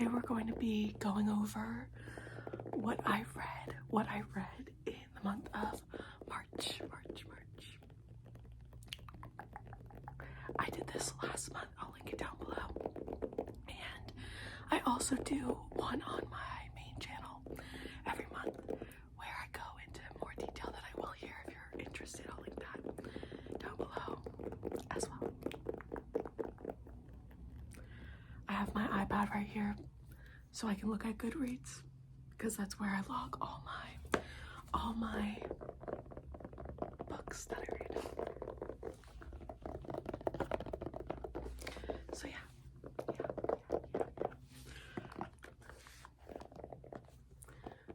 today we're going to be going over what I read in the month of March. I did this last month, I'll link it down below. And I also do one on my main channel every month where I go into more detail that I will here. If you're interested, I'll link that down below as well. I have my iPad right here so I can look at Goodreads because that's where I log all my books that I read. So yeah.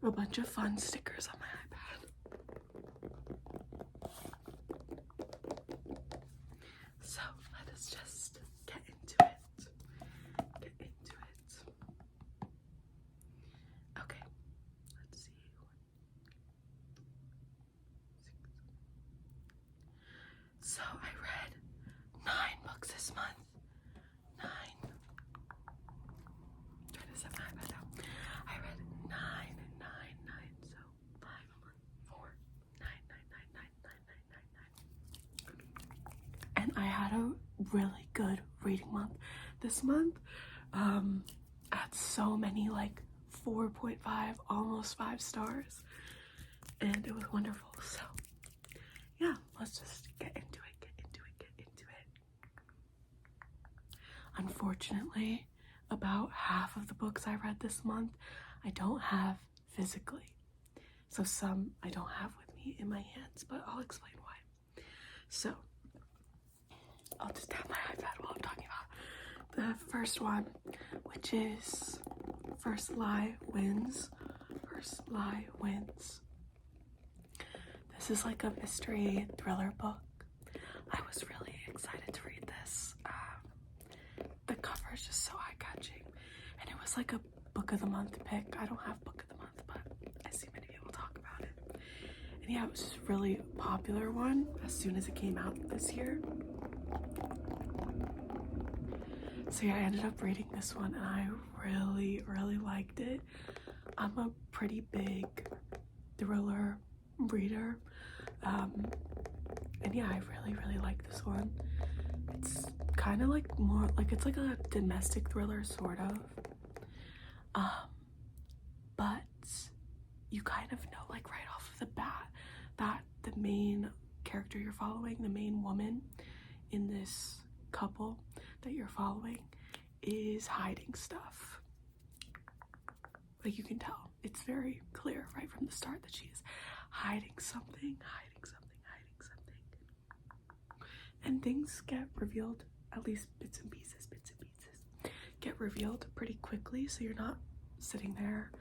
A bunch of fun stickers on my iPad. So let us just get into it. Okay, let's see. So I read 9 books this month. 9. Trying to set my iPad down. I read 9. So 5 a month. 4. 9. And I had a really good reading month this month. I had so many like 4.5, almost 5 stars, and it was wonderful. So yeah, let's just get into it. Unfortunately, about half of the books I read this month I don't have physically. So some I don't have with me in my hands, but I'll explain why. So I'll just tap my iPad while I'm talking about the first one, which is First Lie Wins. This is like a mystery thriller book. I was really excited to read this. The cover is just so eye-catching, and it was like a book of the month pick. I don't have book of the month, but I see many people talk about it. And yeah, it was just a really popular one as soon as it came out this year. So yeah, I ended up reading this one and I really liked it. I'm a pretty big thriller reader. And yeah, I really like this one. It's kind of like more like it's like a domestic thriller sort of. But you kind of know like right off of the bat that the main character you're following, the main woman in this couple that you're following, is hiding stuff. Like you can tell, it's very clear right from the start that she is hiding something. And things get revealed, at least bits and pieces, get revealed pretty quickly, so you're not sitting there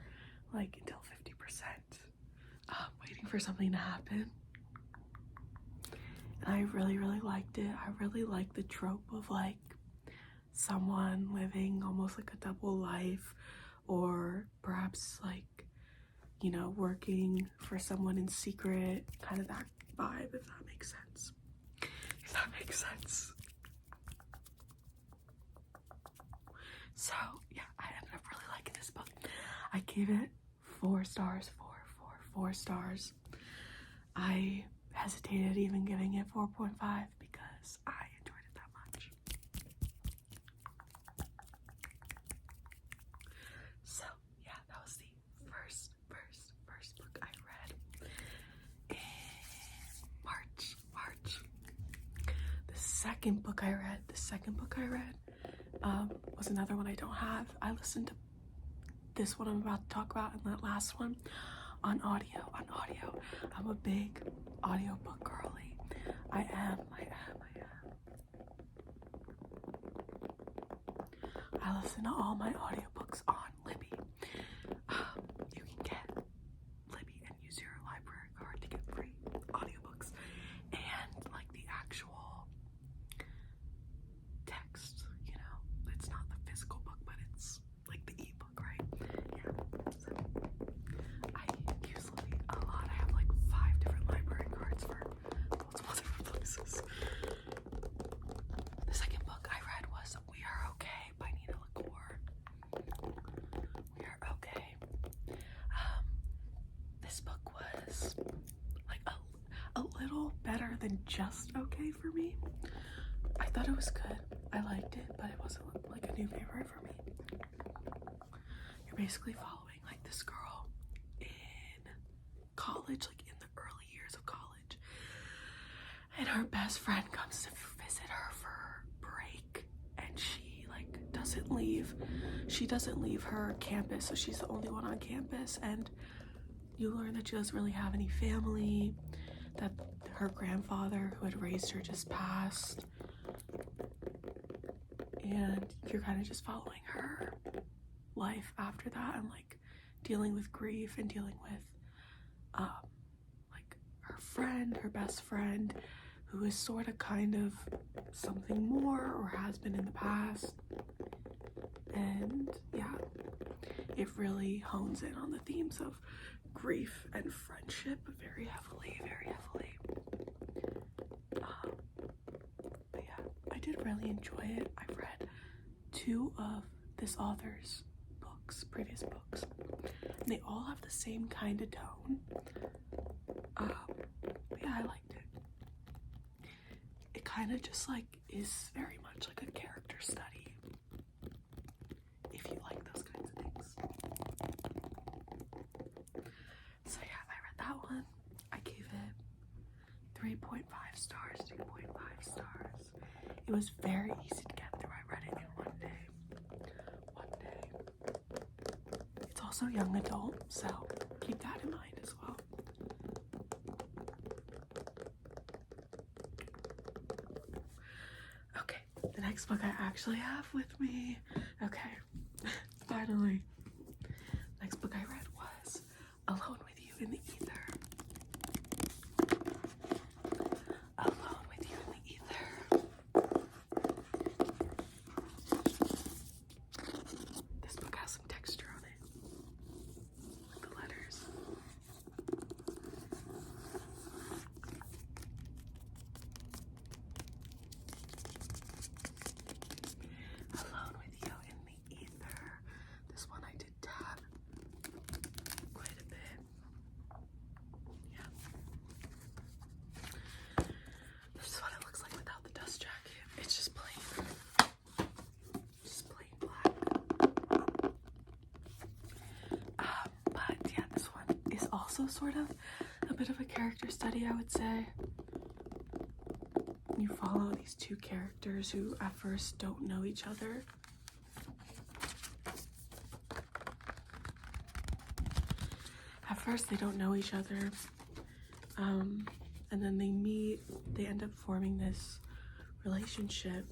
like until 50% waiting for something to happen. And I really liked it. I really like the trope of like someone living almost like a double life, or perhaps like, you know, working for someone in secret, kind of that vibe, if that makes sense. So yeah, I ended up really liking this book. I gave it 4 stars. 4 stars. I hesitated even giving it 4.5 because I enjoyed it that much. So yeah, that was the first book I read in March. The second book I read was another one I don't have. I listened to this one I'm about to talk about and that last one on audio. I'm a big audiobook girly. I am. I listen to all my audiobooks on Libby. You can get Libby and use your library card to get free audiobooks and like the actual text, you know. It's not the physical book, but it's like the ebook, right? Yeah. So I use Libby a lot. I have like 5 different library cards for multiple different places. The second book I read was We Are Okay by Nina LaCour. was like a little better than just okay for me. I thought it was good. I liked it, but it wasn't like a new favorite for me. You're basically following like this girl in college, like in the early years of college, and her best friend comes to visit her for break, and she like doesn't leave. She doesn't leave her campus, so she's the only one on campus, and you learn that she doesn't really have any family, that her grandfather who had raised her just passed, and you're kind of just following her life after that, and like dealing with grief and dealing with like her friend, her best friend, who is sort of kind of something more or has been in the past. And yeah, it really hones in on the themes of grief and friendship very heavily, very heavily. But yeah, I did really enjoy it. I've read 2 of this author's books, previous books, and they all have the same kind of tone. But yeah, I liked it. It kind of just like is very much like a character study, if you like those kinds of things. So yeah, I read that one. I gave it 3.5 stars, 2.5 stars. It was very easy to get through. I read it in one day. It's also young adult, so keep that in mind as well. Okay, the next book I actually have with me. Okay, finally. Next book I read was Alone with You in the Ether. Alone with You in the Ether. This book has some texture on it, like the letters. Alone with You in the Ether. This one I did tab quite a bit. Yeah. This is what it looks like without the dust jacket. It's just plain. Just plain black. But yeah, this one is also sort of a bit of a character study, I would say. You follow these 2 characters who at first don't know each other. At first they don't know each other, and then they meet, they end up forming this relationship.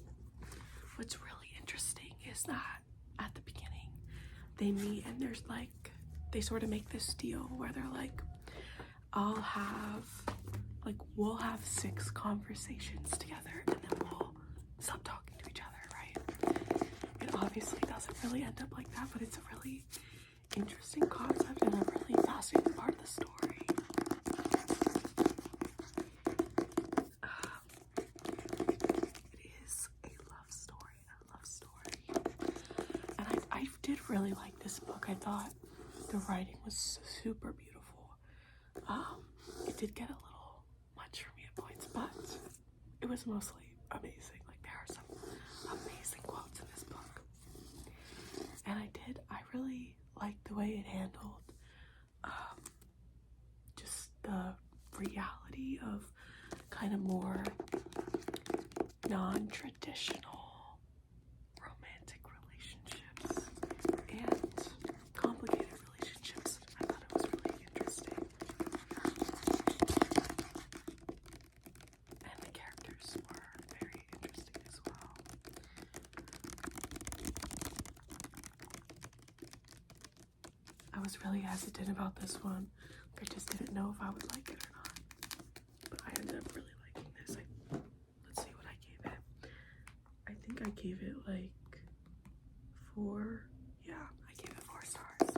What's really interesting is that at the beginning they meet and there's like, they sort of make this deal where they're like, we'll have 6 conversations together and then we'll stop talking to each other, right? It obviously doesn't really end up like that, but it's a really interesting concept and a really fascinating part of the story. It is a love story, and I did really like this book. I thought the writing was super beautiful. It did get a little much for me at points, but it was mostly amazing. Like, there are some amazing quotes in this book, and I really liked the way it handled just the reality of kind of more non-traditional romantic relationships and complicated relationships. I thought it was really interesting. And the characters were very interesting as well. I was really hesitant about this one. I just didn't know if I would like it or not. But I ended up really liking this. Let's see what I gave it. I think I gave it like 4. Yeah, I gave it 4 stars.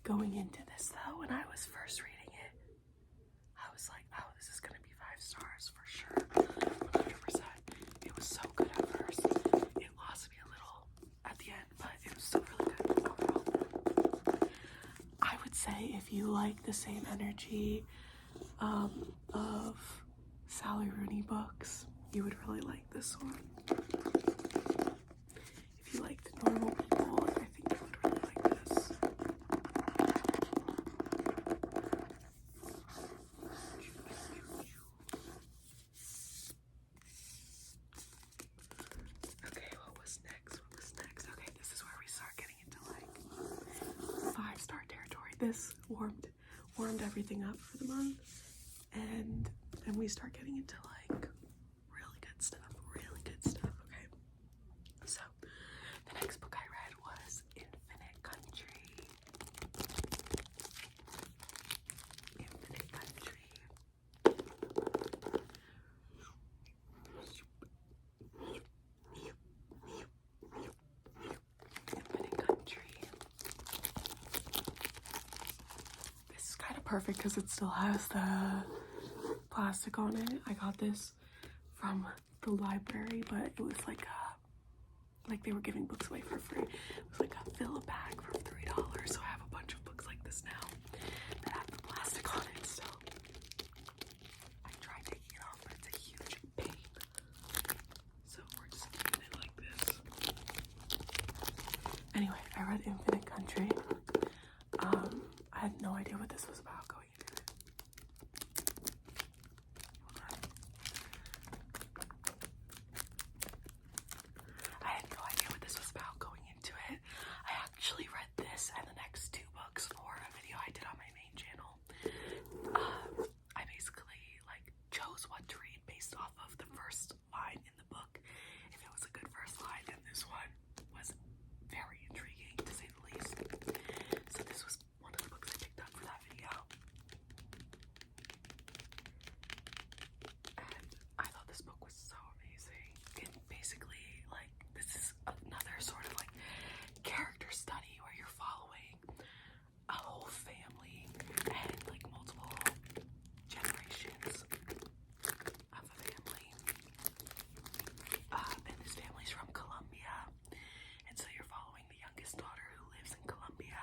Going into this though, when I was first reading it, I was like, oh, this is gonna be 5 stars for sure. 100%. It was so good at first. It lost me a little at the end, but it was still really good overall. if you like the same energy of Sally Rooney books, you would really like this one. If you like the normal people, I think you would really like this. Okay, what was next? Okay, this is where we start getting into like 5-star territory. This warmed everything up for the month, and we start getting into like really good stuff. Okay, so the next book I read was Infinite Country. Infinite Country. This is kind of perfect because it still has the plastic on it. I got this from the library, but it was like they were giving books away for free. It was like a fill a bag for $3. So I have a bunch of books like this now that have the plastic on it. So I tried taking it off, but it's a huge pain. So we're just keeping it like this. Anyway, I read Infinite Country. I had no idea what this was about going into it. I had no idea what this was about going into it. I actually read this and the next 2 books for a video I did on my main channel. I basically like chose what to read based off of the first line in the book. If it was a good first line, then this one was very intriguing to say the least. So this was one of the books I picked up for that video. And I thought this book was so amazing. It basically, like, this is another sort of like character study where you're following a whole family and like multiple generations of a family. And this family's from Colombia, and so you're following the youngest daughter who lives in Colombia,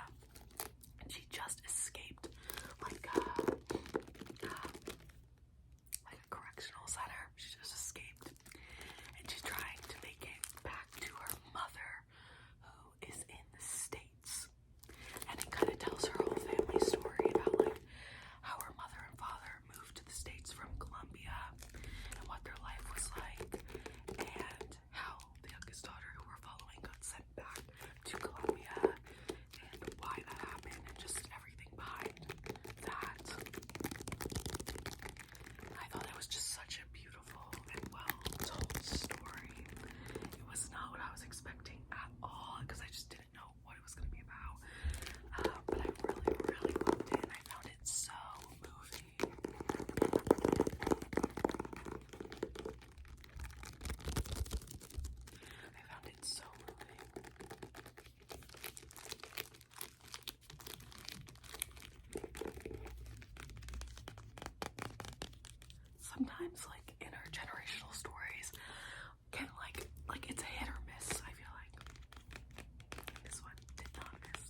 and she just escaped like a correctional center. She just escaped, and she's trying to make it back to her mother, who is in the States. And it kind of tells her whole family story about like how her mother and father moved to the States from Colombia and what their life was like, and how the youngest daughter who we're following got sent back to Colombia and why that happened and just everything behind that. I thought it was just such a beautiful and well told story. It was not what I was expecting at all because I just didn't know what it was going to be about. But I really loved it, and I found it so moving. Sometimes like intergenerational stories can like it's a hit or miss, I feel like. This one did not miss.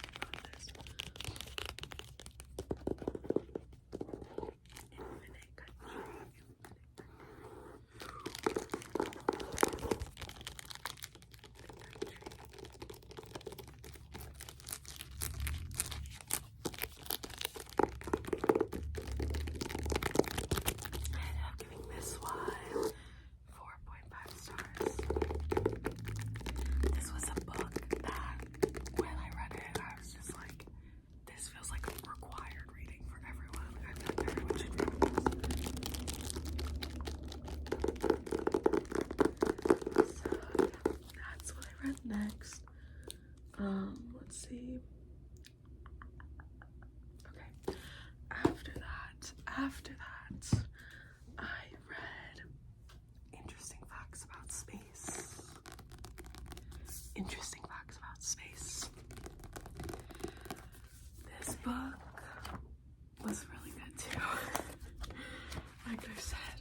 Infinite Country. I ended up giving this one 4.5 stars. This was a book that when I read it, I was just like, this feels like a required reading for everyone. I feel like everyone should read this. So yeah, that's what I read next. Let's see. Okay. After that, I read Interesting Facts About Space. Interesting Facts About Space. This book was really good too. Like I said,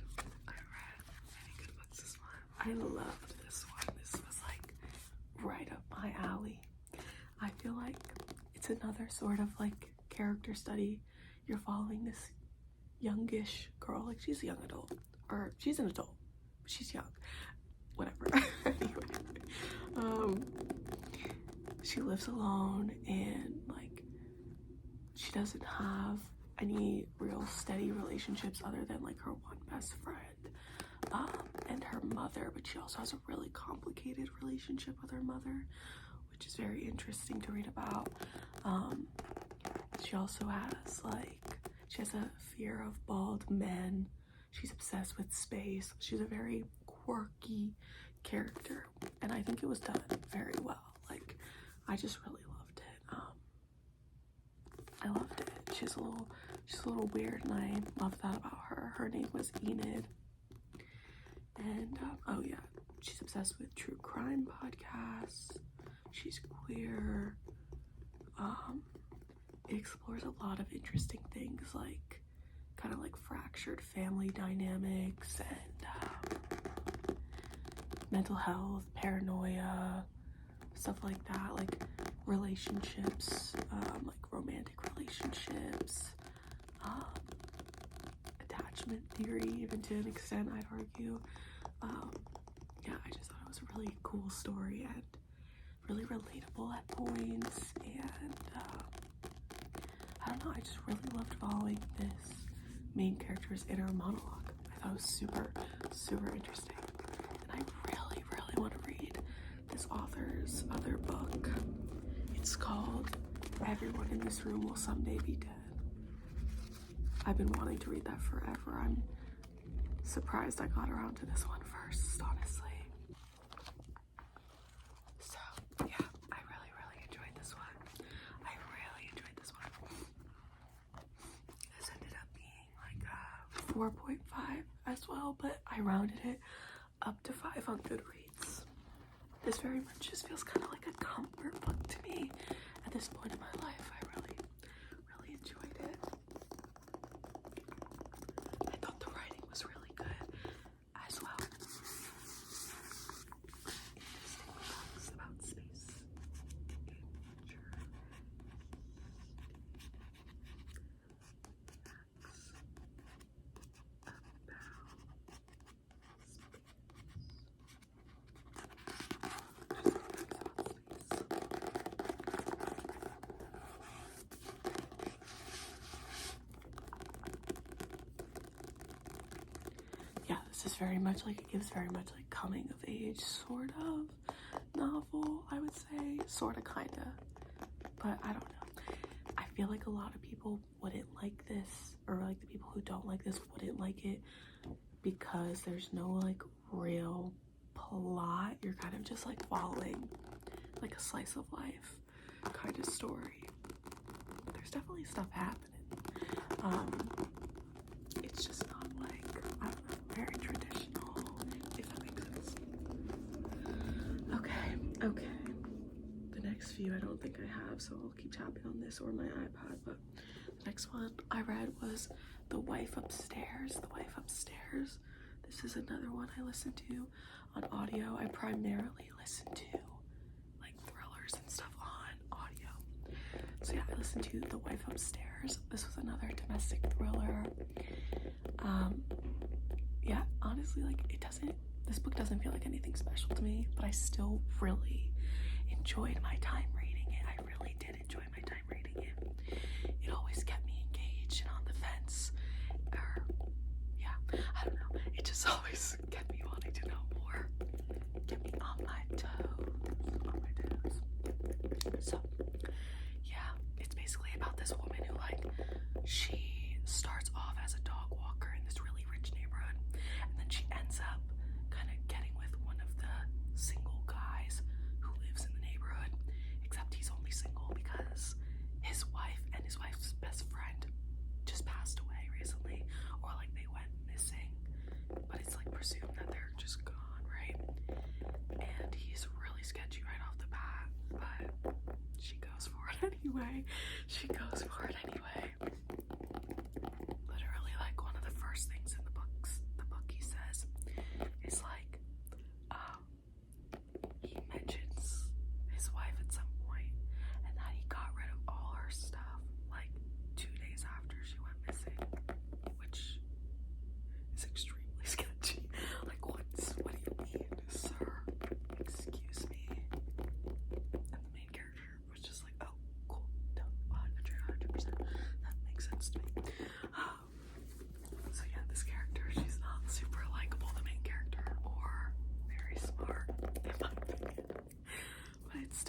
I read many good books this month. I loved this one. This was like right up my alley. I feel like it's another sort of like character study. You're following this youngish girl, like she's a young adult, or she's an adult, but she's young, whatever. Anyway, she lives alone, and like she doesn't have any real steady relationships other than like her one best friend and her mother, but she also has a really complicated relationship with her mother, which is very interesting to read about. She also has she has a fear of bald men. She's obsessed with space. She's a very quirky character, and I think it was done very well. Like, I just really loved it. I loved it. She's a little weird, and I love that about her. Her name was Enid, and oh yeah, she's obsessed with true crime podcasts. She's queer. It explores a lot of interesting things, like kind of like fractured family dynamics and mental health, paranoia, stuff like that, like relationships, like romantic relationships, attachment theory, even to an extent, I'd argue. Yeah, I just thought it was a really cool story and really relatable at points, and I don't know, I just really loved following this main character's inner monologue. I thought it was super, super interesting, and I really, really want to read this author's other book. It's called Everyone in This Room Will Someday Be Dead. I've been wanting to read that forever. I'm surprised I got around to this one first, honestly. So, yeah, I really, really enjoyed this one. I really enjoyed this one. This ended up being like a 4.5 as well, but I rounded it up to 5 on Goodreads. This very much just feels kind of like a comfort book to me at this point in my life. I really, really enjoyed it. I thought the writing was really good as well. Interesting books about space, nature, yeah, this is very much like, it gives very much like coming of age sort of novel, I would say, sort of, kind of, but I don't know. I feel like a lot of people wouldn't like this, or like the people who don't like this wouldn't like it because there's no like real plot. You're kind of just like following like a slice of life kind of story. There's definitely stuff happening. It's just not like, I don't know, very traditional, if that makes sense. Okay. The next few I don't think I have, so I'll keep tapping on this or my iPad, but the next one I read was The Wife Upstairs. The Wife Upstairs. This is another one I listen to on audio. I primarily listen to like thrillers and stuff on audio. So yeah, I listened to The Wife Upstairs. This was another domestic thriller. Yeah, honestly, like this book doesn't feel like anything special to me, but I still really enjoyed my time reading it. I really did enjoy my time reading it. It always kept me engaged and on the fence. Yeah, I don't know. It just always kept me wanting to know more. Get me on my toes. So, yeah, it's basically about this woman who she starts off as a dog walker in this really rich neighborhood, and then she ends up kind of getting with one of the single guys who lives in the neighborhood, except he's only single because his wife and his wife's best friend just passed away recently, or like they went missing, but it's like presumed that they're just gone, right? And he's really sketchy right off the bat, but she goes for it anyway. Literally, like, one of the first things in the book he says is like, he mentions his wife at some point and that he got rid of all her stuff, like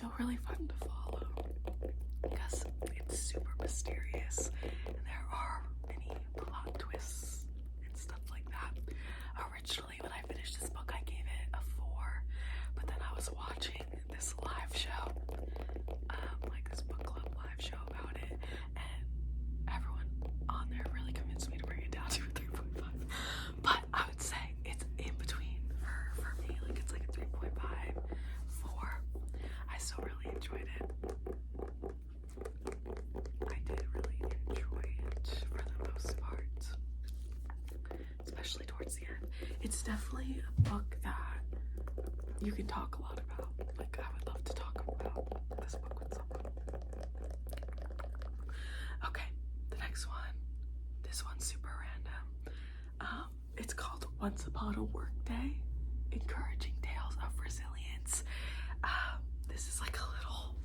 still really fun to follow because it's super mysterious and there are many plot twists and stuff like that. Originally, when I finished this book, I gave it a 4, but then I was watching this live show, like this book club live show about it, and everyone on there really convinced me to bring it down to a 3.5. But I would say it's in between for me. Like it's like a 3.5, 4. I still really enjoyed it. I did really enjoy it for the most part, especially towards the end. It's definitely a book that you can talk a lot about. Like I would love to talk about this book with someone. Okay, the next one. This one's super random. It's called Once Upon a Workday, Encouraging Tales of Resilience. This is like a little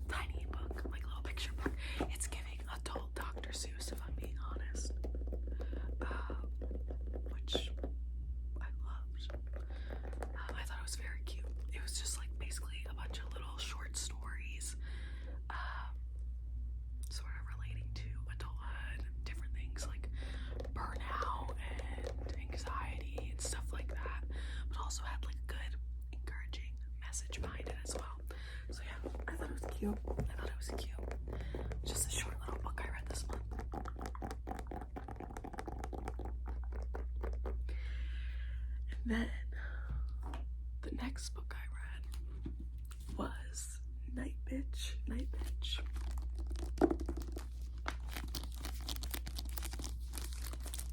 tiny book, like a little picture book. It's giving adult Dr. Seuss, if I'm being honest, which I loved. I thought it was very cute. It was just like basically a bunch of little short stories, sort of relating to adulthood, different things like burnout and anxiety and stuff like that, but also had like a good encouraging message behind it as well. So yeah, I thought it was cute. Just a short little book I read this month. And then the next book I read was Night Bitch. Night Bitch.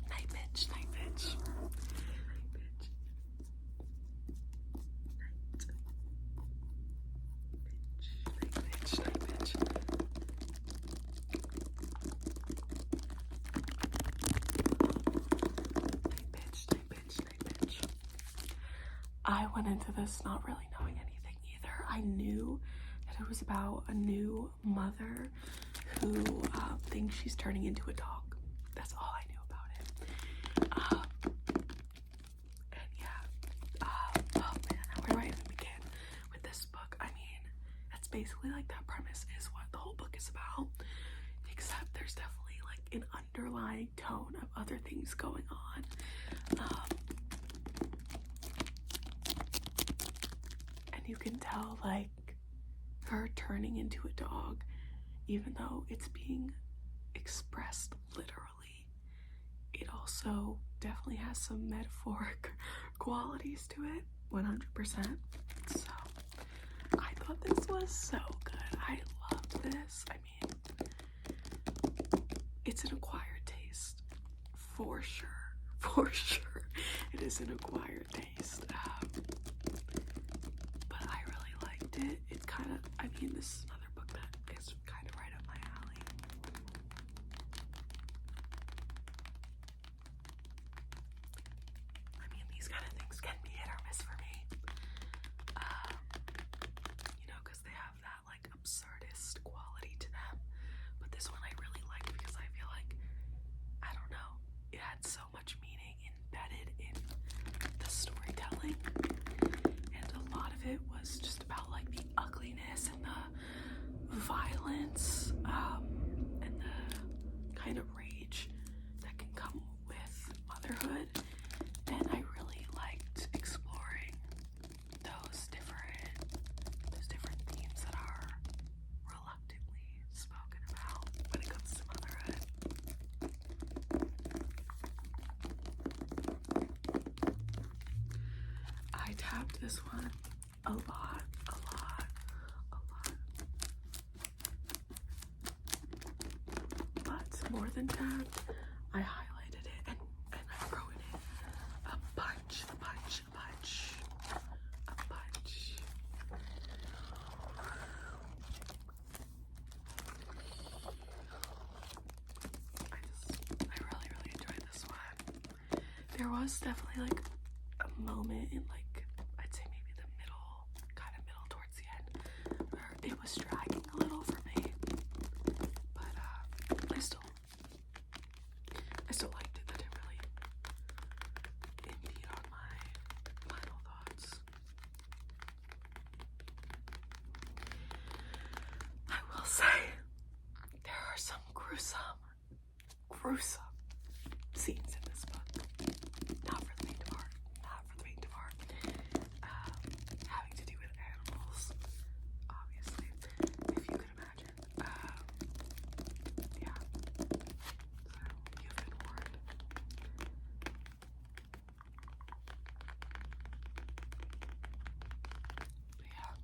Night Bitch. Night Bitch. Night Bitch. Night Bitch. Night Bitch. I went into this not really knowing anything either. I knew that it was about a new mother who thinks she's turning into a dog. That's all I knew about it. And yeah, oh man, where do I even begin with this book? I mean, that's basically like that premise is what the whole book is about, except there's definitely like an underlying tone of other things going on. And you can tell like her turning into a dog, even though it's being expressed literally, it also definitely has some metaphoric qualities to it, 100%. So I thought this was so good. I loved this. I mean, it's an acquired taste for sure. For sure, it is an acquired taste. But I really liked it. It kind of, I mean, this is another book that is kind of right up my alley. I mean, these kind of things can be hit or miss for me. You know, because they have that like absurdist quality to them. But this one I really liked because I feel like, I don't know, it had so much meaning embedded in the storytelling. And a lot of it was just about like the ugliness and the violence, and the kind of rage that can come with motherhood. And I really liked exploring those different themes that are reluctantly spoken about when it comes to motherhood. I tapped this one a lot. But more than tapped, I highlighted it and I wrote in it a bunch. I really enjoyed this one. There was definitely like a moment in like, I'd say maybe the middle towards the end, where it was dragging a little for me. But I still liked it. That didn't really impede on my final thoughts. gruesome scenes in this book. Not for the faint of heart. Not for the faint of heart. Having to do with animals, obviously, if you could imagine. Yeah. So, you've been warned. But yeah,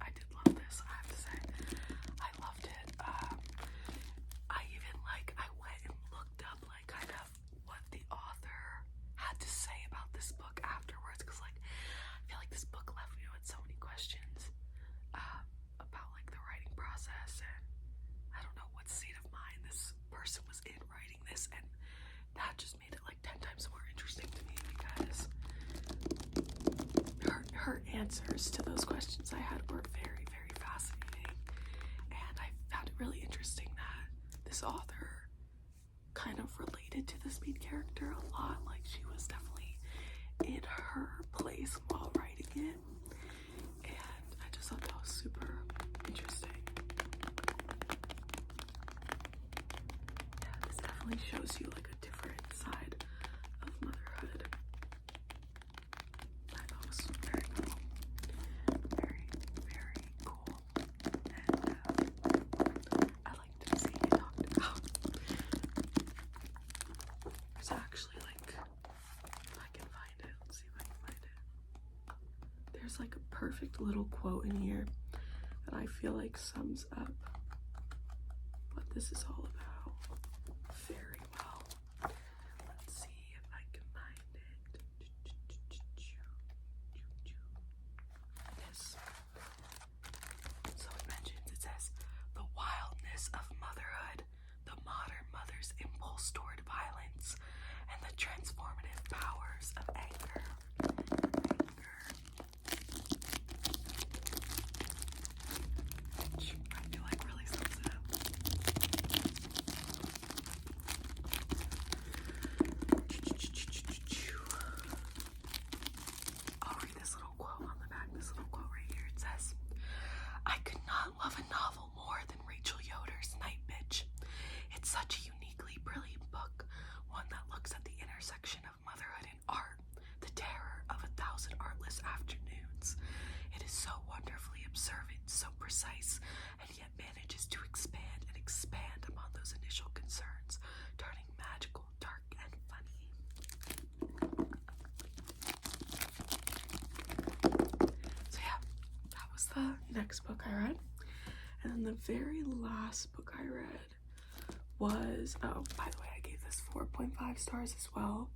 I did love this, I have to say. I loved it. I went and looked up, like, kind of what the author had to say about this book afterwards, because, like, I feel like this book left me with so many questions about, like, the writing process, and I don't know what state of mind this person was in writing this, and that just made it, like, 10 times more interesting to me, because her answers to those questions I had were very, very fascinating, and I found it really interesting that this author kind of related to this main character a lot. Like, she was definitely in her place while writing it, and I just thought that was super interesting. Yeah, this definitely shows you, like, a different side of motherhood. I thought it was very cool. Very, very cool. And I liked to see it talked about. There's actually, like, if I can find it, let's see if I can find it. There's, like, a perfect little quote in here that I feel like sums up what this is all about very well. Let's see if I can find it. Yes. So it mentions, it says, the wildness of motherhood, the modern mother's impulse toward violence, and the transformative powers of anger. Which I feel like really sums it up. I'll read this little quote on the back, this little quote right here. It says, I could not love a novel more than Rachel Yoder's Night Bitch. It's such a uniquely brilliant book, one that looks at the intersection of motherhood and art, the terror of 1,000 artless afternoons. It is so wonderfully observant, so precise, and yet manages to expand and expand upon those initial concerns, turning magical, dark, and funny. So yeah, that was the next book I read. And then the very last book I read was, oh, by the way, I gave this 4.5 stars as well.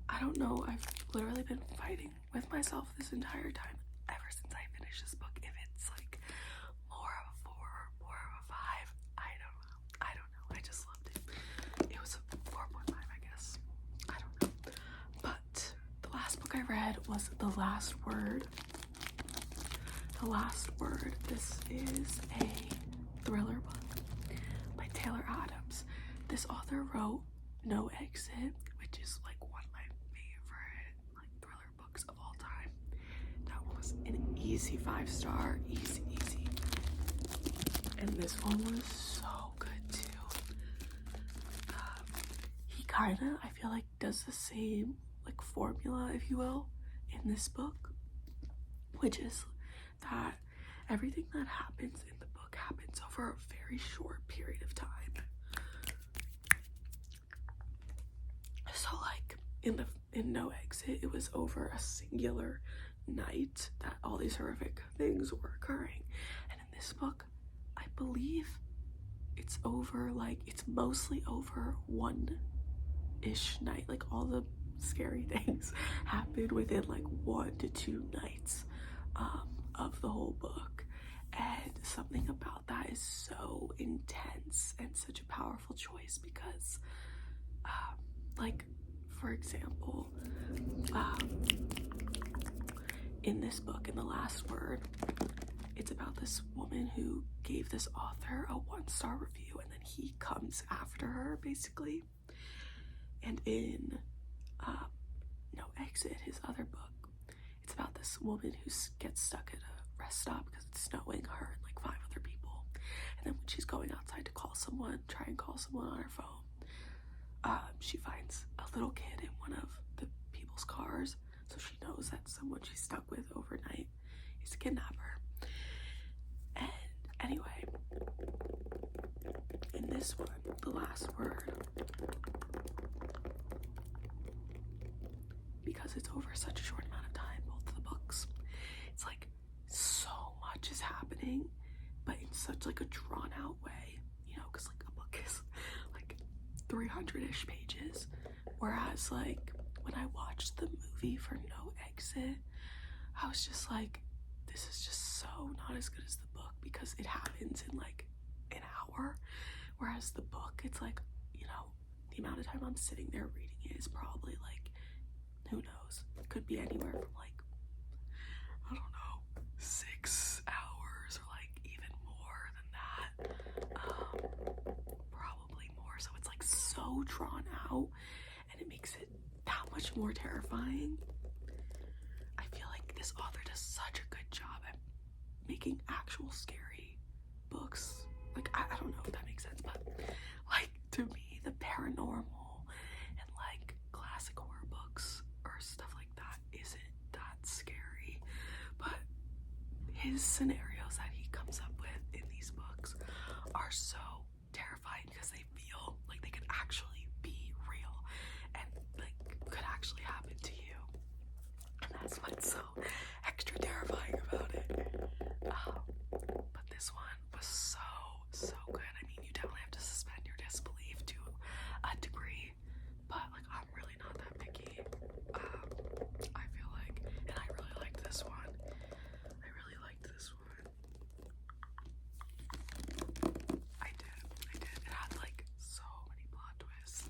I don't know, I've literally been fighting with myself this entire time, ever since I finished this book, if it's like more of a 4 or more of a 5. I don't know, I just loved it. It was a 4.5, I guess. I don't know. But the last book I read was The Last Word. The Last Word. This is a thriller book by Taylor Adams. This author wrote No Exit, which is like one of my favorite like thriller books of all time. That was an easy 5-star, easy. And this one was so good too. He kind of, I feel like, does the same like formula, if you will, in this book, which is that everything that happens in the book happens over a very short period of time. So like in No Exit, it was over a singular night that all these horrific things were occurring. And in this book, I believe it's over, like, it's mostly over one-ish night. Like, all the scary things happen within like 1 to 2 nights of the whole book. And something about that is so intense and such a powerful choice because like, for example, in this book, in The Last Word, it's about this woman who gave this author a 1-star review, and then he comes after her, basically. And in No Exit, his other book, it's about this woman who gets stuck at a rest stop because it's snowing, her and like 5 other people. And then when she's going outside to try and call someone on her phone, she finds a little kid in one of the people's cars. So she knows that someone she's stuck with overnight is a kidnapper. And anyway, in this one, the last word, because it's over such a short amount of time, both of the books, it's like so much is happening, but in such like a drawn out way, you know, because like a book is like 300-ish pages, whereas like when I watched the movie for No Exit, I was just like, this is just so not as good as the book, because it happens in like an hour, whereas the book, it's like, you know, the amount of time I'm sitting there reading it is probably like, who knows, it could be anywhere from like, I don't know, 6 hours or like even more than that, probably more. So it's like so drawn out, and it makes it that much more terrifying. I feel like this author does such a good job at making actual scary books. Like, I don't know if that makes sense, but like to me, the paranormal and like classic horror books or stuff like that isn't that scary, but his scenarios that he comes up with in these books are so terrifying, because they feel like they could actually be real and like could actually happen to you. And that's what's so extra terrifying about it. But this one was so good. I mean, you definitely have to suspend your disbelief to a degree, but like I'm really not that picky. I feel like, and I really liked this one. I did. It had like so many plot twists,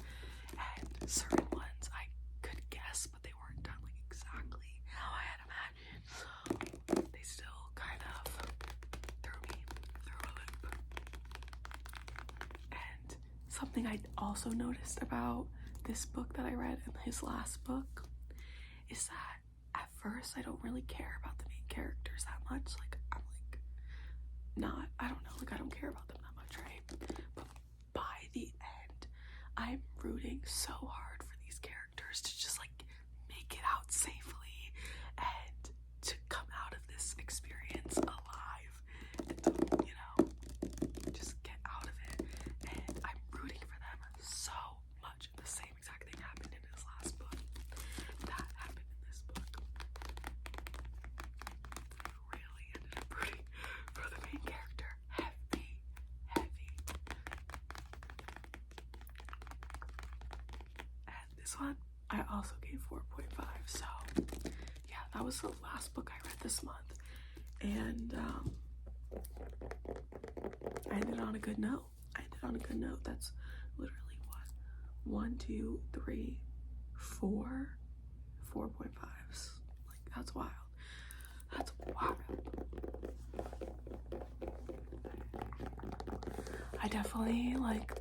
and certain ones I could guess, but they weren't done like exactly how I had imagined. They still kind of threw me through a loop. And something I also noticed about this book that I read and his last book is that at first I don't really care about the main characters that much. Like, I'm like, I don't know, like I don't care about them that much, right? But by the end, I'm rooting so hard for these characters to just like make it out safely and to come out of this experience alive and to, you know, just get out of it. And I'm rooting for them so much. The same exact thing happened in his last book. That happened in this book. I really ended up rooting for the main character. Heavy. And this one, I also gave 4.5. So, yeah, that was the last book I read this month. And I ended on a good note. That's literally what? 1, 2, 3, 4, 4.5s. Like, that's wild. I definitely, like,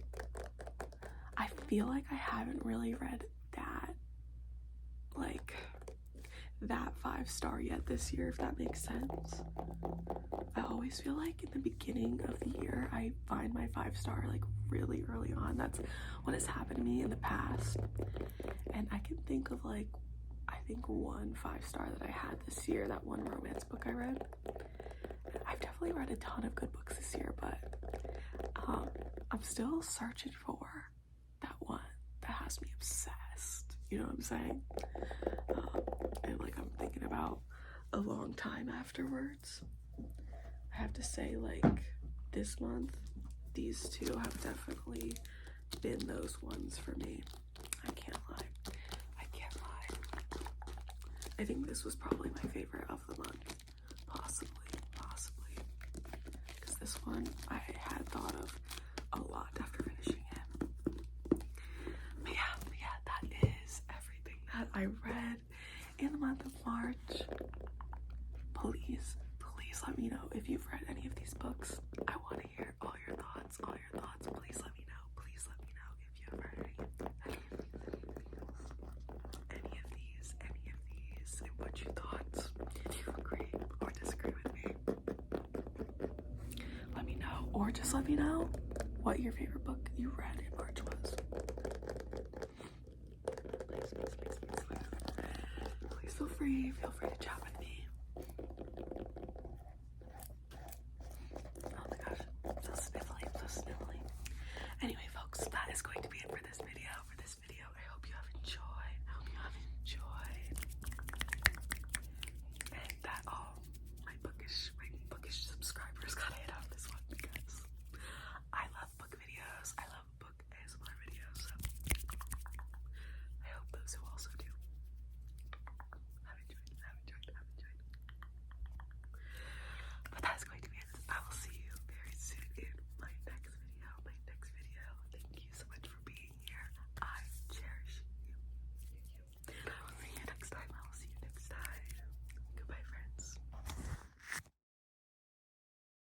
I feel like I haven't really read that 5-star yet this year, if that makes sense. I always feel like in the beginning of the year, I find my 5-star like really early on. That's what has happened to me in the past. And I can think of like, I think 1 5-star that I had this year, that one romance book I read. I've definitely read a ton of good books this year, but I'm still searching for that one that has me obsessed. You know what I'm saying? And like I'm thinking about a long time afterwards. I have to say, like, this month, these two have definitely been those ones for me. I can't lie. I think this was probably my favorite of the month. Possibly. Because this one I had thought of a lot after finishing it. But yeah, that is everything that I read in the month of March. Please let me know if you've read any of these books. I want to hear all your thoughts. Please let me know if you have read any of these, and what you thought. If you agree or disagree with me, let me know. or just let me know what your favorite book you read in March was. Please feel free to chat